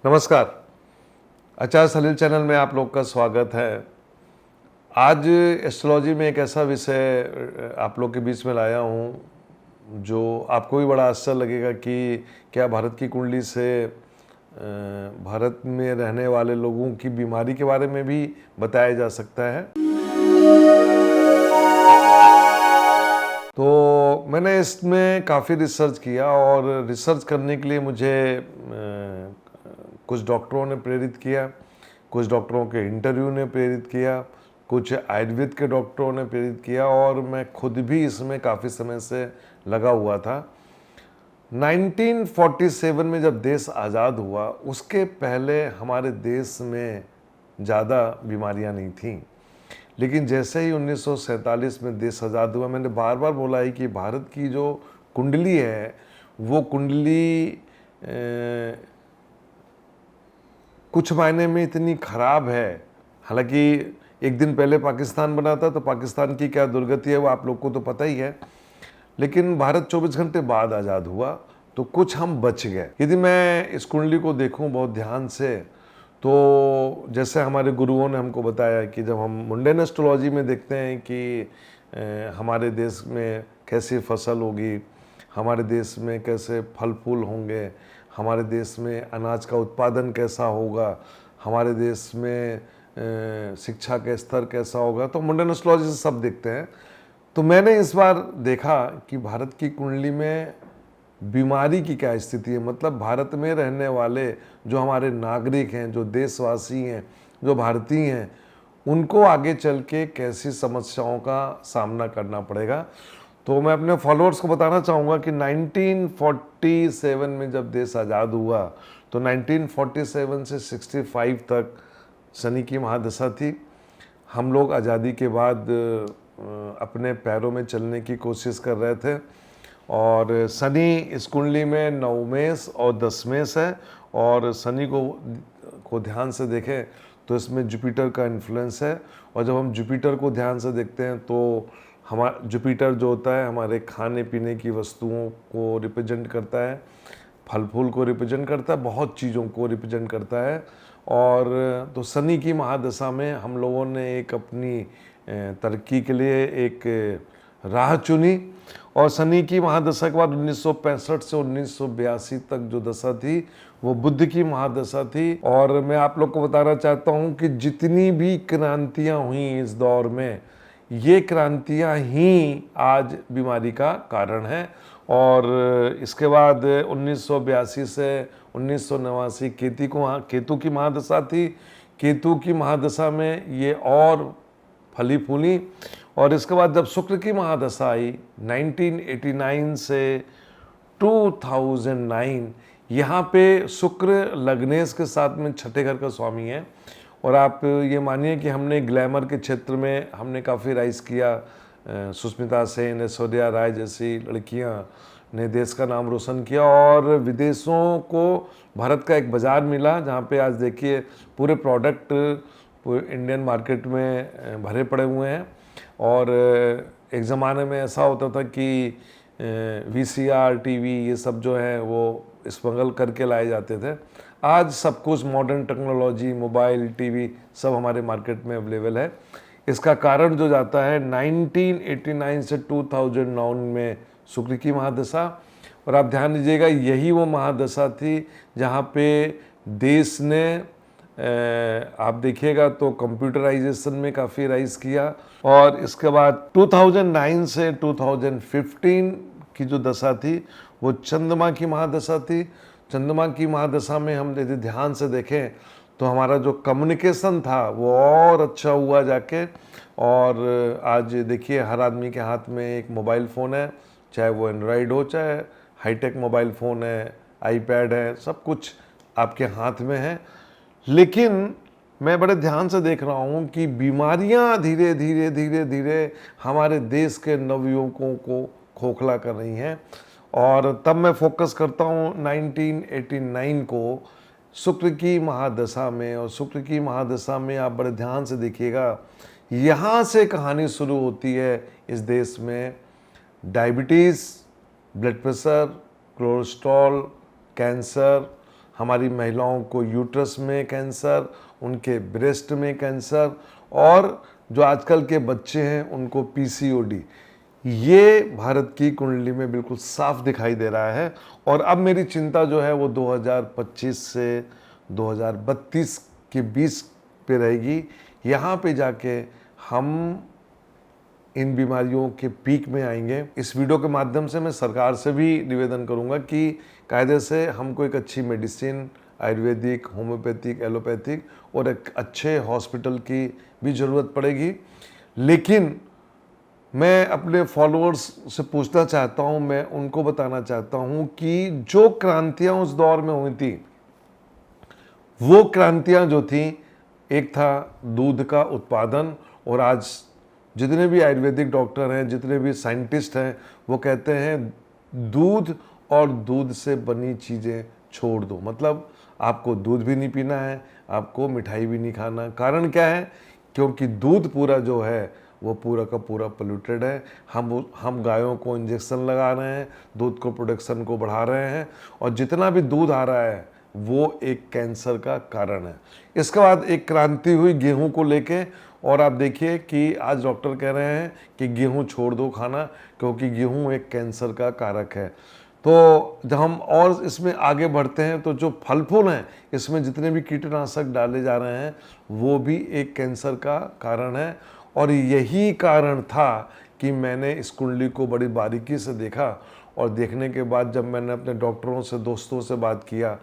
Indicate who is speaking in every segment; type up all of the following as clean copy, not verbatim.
Speaker 1: नमस्कार। आचार्य सलील चैनल में आप लोग का स्वागत है। आज एस्ट्रोलॉजी में एक ऐसा विषय आप लोग के बीच में लाया हूँ जो आपको भी बड़ा आश्चर्य लगेगा कि क्या भारत की कुंडली से भारत में रहने वाले लोगों की बीमारी के बारे में भी बताया जा सकता है। तो मैंने इसमें काफ़ी रिसर्च किया और रिसर्च करने के लिए मुझे कुछ डॉक्टरों ने प्रेरित किया, कुछ डॉक्टरों के इंटरव्यू ने प्रेरित किया, कुछ आयुर्वेद के डॉक्टरों ने प्रेरित किया और मैं खुद भी इसमें काफ़ी समय से लगा हुआ था। 1947 में जब देश आज़ाद हुआ उसके पहले हमारे देश में ज़्यादा बीमारियां नहीं थीं, लेकिन जैसे ही 1947 में देश आज़ाद हुआ, मैंने बार बार बोला है कि भारत की जो कुंडली है वो कुंडली कुछ मायने में इतनी ख़राब है। हालांकि एक दिन पहले पाकिस्तान बना था तो पाकिस्तान की क्या दुर्गति है वो आप लोग को तो पता ही है, लेकिन भारत 24 घंटे बाद आज़ाद हुआ तो कुछ हम बच गए। यदि मैं इस कुंडली को देखूं बहुत ध्यान से तो जैसे हमारे गुरुओं ने हमको बताया कि जब हम मुंडेन एस्ट्रोलॉजी में देखते हैं कि हमारे देश में कैसी फसल होगी, हमारे देश में कैसे फल फूल होंगे, हमारे देश में अनाज का उत्पादन कैसा होगा, हमारे देश में शिक्षा का स्तर कैसा होगा, तो मुंडेन एस्ट्रोलॉजी से सब देखते हैं। तो मैंने इस बार देखा कि भारत की कुंडली में बीमारी की क्या स्थिति है। मतलब भारत में रहने वाले जो हमारे नागरिक हैं, जो देशवासी हैं, जो भारतीय हैं, उनको आगे चल के कैसी समस्याओं का सामना करना पड़ेगा। तो मैं अपने फॉलोअर्स को बताना चाहूँगा कि 1947 में जब देश आज़ाद हुआ तो 1947 से 65 तक शनि की महादशा थी। हम लोग आज़ादी के बाद अपने पैरों में चलने की कोशिश कर रहे थे और शनि इस कुंडली में 9 मेष और 10 मेष है और शनि को ध्यान से देखें तो इसमें जुपिटर का इन्फ्लुएंस है। और जब हम जुपिटर को ध्यान से देखते हैं तो हमारा जुपिटर जो होता है हमारे खाने पीने की वस्तुओं को रिप्रेजेंट करता है, फल फूल को रिप्रेजेंट करता है, बहुत चीज़ों को रिप्रेजेंट करता है। और तो शनि की महादशा में हम लोगों ने एक अपनी तरक्की के लिए एक राह चुनी और शनि की महादशा के बाद 1965 से 1982 तक जो दशा थी वो बुध की महादशा थी। और मैं आप लोग को बताना चाहता हूँ कि जितनी भी क्रांतियाँ हुई इस दौर में, ये क्रांतियाँ ही आज बीमारी का कारण है। और इसके बाद 1982 से 1989 केतु की महादशा थी। केतु की महादशा में ये और फली फूली। और इसके बाद जब शुक्र की महादशा आई 1989 से 2009, यहाँ पे शुक्र लग्नेश के साथ में छठे घर का स्वामी है। और आप ये मानिए कि हमने ग्लैमर के क्षेत्र में हमने काफ़ी राइज किया। सुष्मिता सेन, ऐश्वर्या राय जैसी लड़कियां ने देश का नाम रोशन किया और विदेशों को भारत का एक बाज़ार मिला जहाँ पे आज देखिए पूरे प्रोडक्ट पूरे इंडियन मार्केट में भरे पड़े हुए हैं। और एक ज़माने में ऐसा होता था कि VCR टीवी ये सब जो है वो स्मगल करके लाए जाते थे। आज सब कुछ मॉडर्न टेक्नोलॉजी, मोबाइल, टीवी सब हमारे मार्केट में अवेलेबल है। इसका कारण जो जाता है 1989 से 2009 में शुक्र की महादशा। और आप ध्यान दीजिएगा यही वो महादशा थी जहाँ पे देश ने आप देखिएगा तो कंप्यूटराइजेशन में काफ़ी राइज किया। और इसके बाद 2009 से 2015 की जो दशा थी वो चंद्रमा की महादशा थी। चंद्रमा की महादशा में हम यदि ध्यान से देखें तो हमारा जो कम्युनिकेशन था वो और अच्छा हुआ जाके। और आज देखिए हर आदमी के हाथ में एक मोबाइल फ़ोन है, चाहे वो एंड्रॉयड हो चाहे हाईटेक मोबाइल फ़ोन है, आईपैड है, सब कुछ आपके हाथ में है। लेकिन मैं बड़े ध्यान से देख रहा हूँ कि बीमारियाँ धीरे धीरे धीरे धीरे हमारे देश के नवयुवकों को खोखला कर रही हैं। और तब मैं फोकस करता हूँ 1989 को शुक्र की महादशा में। और शुक्र की महादशा में आप बड़े ध्यान से देखिएगा, यहाँ से कहानी शुरू होती है इस देश में। Diabetes, blood pressure, cholesterol, cancer, हमारी महिलाओं को यूट्रस में कैंसर, उनके ब्रेस्ट में कैंसर, और जो आजकल के बच्चे हैं उनको पीसीओडी, ये भारत की कुंडली में बिल्कुल साफ दिखाई दे रहा है। और अब मेरी चिंता जो है वो 2025 से 2032 के बीच पे रहेगी। यहाँ पे जाके हम इन बीमारियों के पीक में आएंगे। इस वीडियो के माध्यम से मैं सरकार से भी निवेदन करूंगा कि कायदे से हमको एक अच्छी मेडिसिन, आयुर्वेदिक, होम्योपैथिक, एलोपैथिक और एक अच्छे हॉस्पिटल की भी ज़रूरत पड़ेगी। लेकिन मैं अपने फॉलोअर्स से पूछना चाहता हूं, मैं उनको बताना चाहता हूं कि जो क्रांतियां उस दौर में हुई थी, वो क्रांतियां जो थी, एक था दूध का उत्पादन, और आज जितने भी आयुर्वेदिक डॉक्टर हैं, जितने भी साइंटिस्ट हैं, वो कहते हैं दूध और दूध से बनी चीज़ें छोड़ दो। मतलब आपको दूध भी नहीं पीना है, आपको मिठाई भी नहीं खाना। कारण क्या है? क्योंकि दूध पूरा जो है वो पूरा का पूरा पोल्यूटेड है। हम गायों को इंजेक्शन लगा रहे हैं, दूध को प्रोडक्शन को बढ़ा रहे हैं, और जितना भी दूध आ रहा है वो एक कैंसर का कारण है। इसके बाद एक क्रांति हुई गेहूं को लेके, और आप देखिए कि आज डॉक्टर कह रहे हैं कि गेहूं छोड़ दो खाना, क्योंकि गेहूं एक कैंसर का कारक है। तो जब हम और इसमें आगे बढ़ते हैं तो जो फल फूल हैं, इसमें जितने भी कीटनाशक डाले जा रहे हैं वो भी एक कैंसर का कारण है। और यही कारण था कि मैंने इस कुंडली को बड़ी बारीकी से देखा, और देखने के बाद जब मैंने अपने डॉक्टरों से, दोस्तों से बात किया,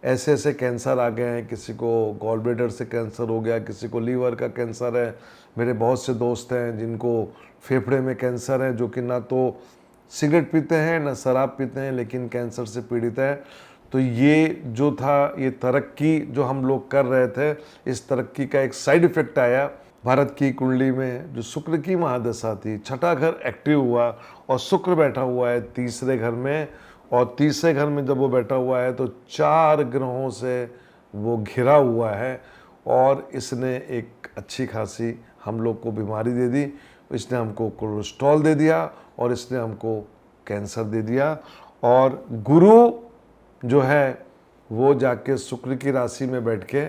Speaker 1: ऐसे ऐसे कैंसर आ गए हैं, किसी को गॉल ब्लैडर से कैंसर हो गया, किसी को लीवर का कैंसर है। मेरे बहुत से दोस्त हैं जिनको फेफड़े में कैंसर है, जो कि ना तो सिगरेट पीते हैं ना शराब पीते हैं, लेकिन कैंसर से पीड़ित है। तो ये जो था, ये तरक्की जो हम लोग कर रहे थे, इस तरक्की का एक साइड इफेक्ट आया। भारत की कुंडली में जो शुक्र की महादशा थी, छठा घर एक्टिव हुआ और शुक्र बैठा हुआ है तीसरे घर में, और तीसरे घर में जब वो बैठा हुआ है तो 4 ग्रहों से वो घिरा हुआ है, और इसने एक अच्छी खासी हम लोग को बीमारी दे दी। इसने हमको कोलेस्ट्रॉल दे दिया, और इसने हमको कैंसर दे दिया। और गुरु जो है वो जाके शुक्र की राशि में बैठ के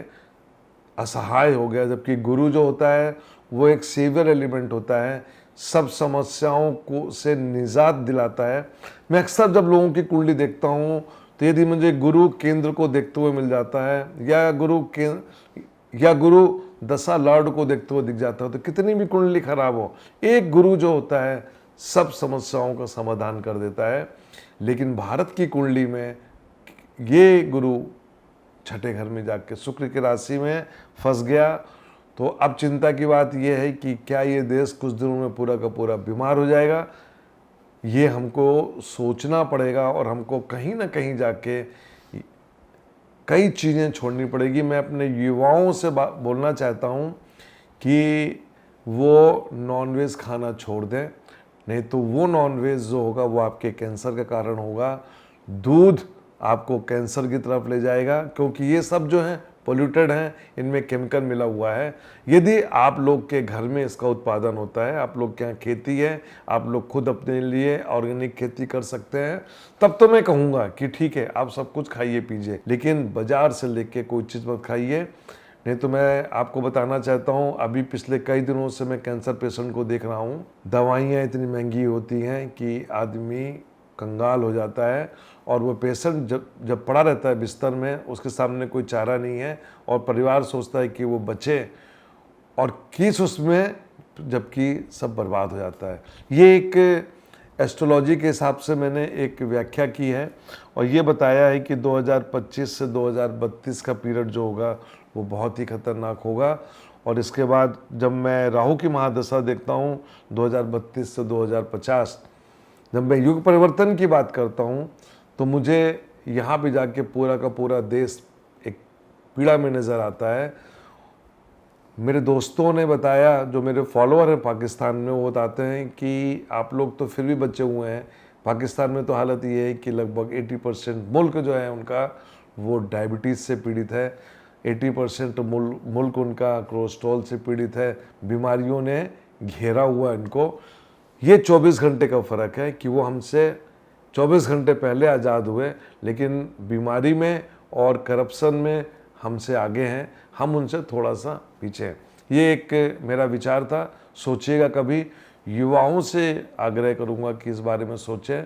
Speaker 1: असहाय हो गया, जबकि गुरु जो होता है वो एक सेवियर एलिमेंट होता है, सब समस्याओं को से निजात दिलाता है। मैं अक्सर जब लोगों की कुंडली देखता हूँ तो यदि मुझे गुरु केंद्र को देखते हुए मिल जाता है, या गुरु दशा लॉर्ड को देखते हुए दिख जाता है, तो कितनी भी कुंडली खराब हो, एक गुरु जो होता है सब समस्याओं का समाधान कर देता है। लेकिन भारत की कुंडली में ये गुरु छठे घर में जाके शुक्र की राशि में फंस गया। तो अब चिंता की बात यह है कि क्या ये देश कुछ दिनों में पूरा का पूरा बीमार हो जाएगा? ये हमको सोचना पड़ेगा, और हमको कहीं ना कहीं जाके कई चीज़ें छोड़नी पड़ेगी। मैं अपने युवाओं से बोलना चाहता हूँ कि वो नॉनवेज खाना छोड़ दें, नहीं तो वो नॉनवेज जो होगा वो आपके कैंसर का कारण होगा। दूध आपको कैंसर की तरफ ले जाएगा, क्योंकि ये सब जो है पोल्यूटेड हैं, इनमें केमिकल मिला हुआ है। यदि आप लोग के घर में इसका उत्पादन होता है, आप लोग के यहाँ खेती है, आप लोग खुद अपने लिए ऑर्गेनिक खेती कर सकते हैं, तब तो मैं कहूँगा कि ठीक है, आप सब कुछ खाइए पीजिए, लेकिन बाजार से लेके कोई चीज़ मत खाइए। नहीं तो मैं आपको बताना चाहता हूँ, अभी पिछले कई दिनों से मैं कैंसर पेशेंट को देख रहा हूँ। दवाइयाँ इतनी महंगी होती हैं कि आदमी कंगाल हो जाता है, और वो पेशेंट जब पड़ा रहता है बिस्तर में, उसके सामने कोई चारा नहीं है, और परिवार सोचता है कि वो बचे, और किस उसमें, जबकि सब बर्बाद हो जाता है। ये एक एस्ट्रोलॉजी के हिसाब से मैंने एक व्याख्या की है, और ये बताया है कि 2025 से 2032 का पीरियड जो होगा वो बहुत ही खतरनाक होगा। और इसके बाद जब मैं राहु की महादशा देखता हूँ 2032 से 2050, जब मैं युग परिवर्तन की बात करता हूँ, तो मुझे यहाँ पे जाके पूरा का पूरा देश एक पीड़ा में नज़र आता है। मेरे दोस्तों ने बताया, जो मेरे फॉलोअर हैं पाकिस्तान में, वो बताते हैं कि आप लोग तो फिर भी बचे हुए हैं। पाकिस्तान में तो हालत ये है कि लगभग 80% मुल्क जो है उनका वो डायबिटीज़ से पीड़ित है, 80% मुल्क उनका कोलेस्ट्रॉल से पीड़ित है, बीमारियों ने घेरा हुआ इनको। ये 24 घंटे का फ़र्क है कि वो हमसे 24 घंटे पहले आज़ाद हुए, लेकिन बीमारी में और करप्शन में हमसे आगे हैं, हम उनसे थोड़ा सा पीछे हैं। ये एक मेरा विचार था। सोचिएगा, कभी युवाओं से आग्रह करूँगा कि इस बारे में सोचें,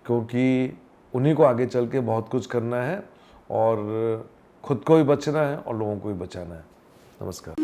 Speaker 1: क्योंकि उन्हीं को आगे चल के बहुत कुछ करना है और खुद को भी बचना है और लोगों को भी बचाना है। नमस्कार।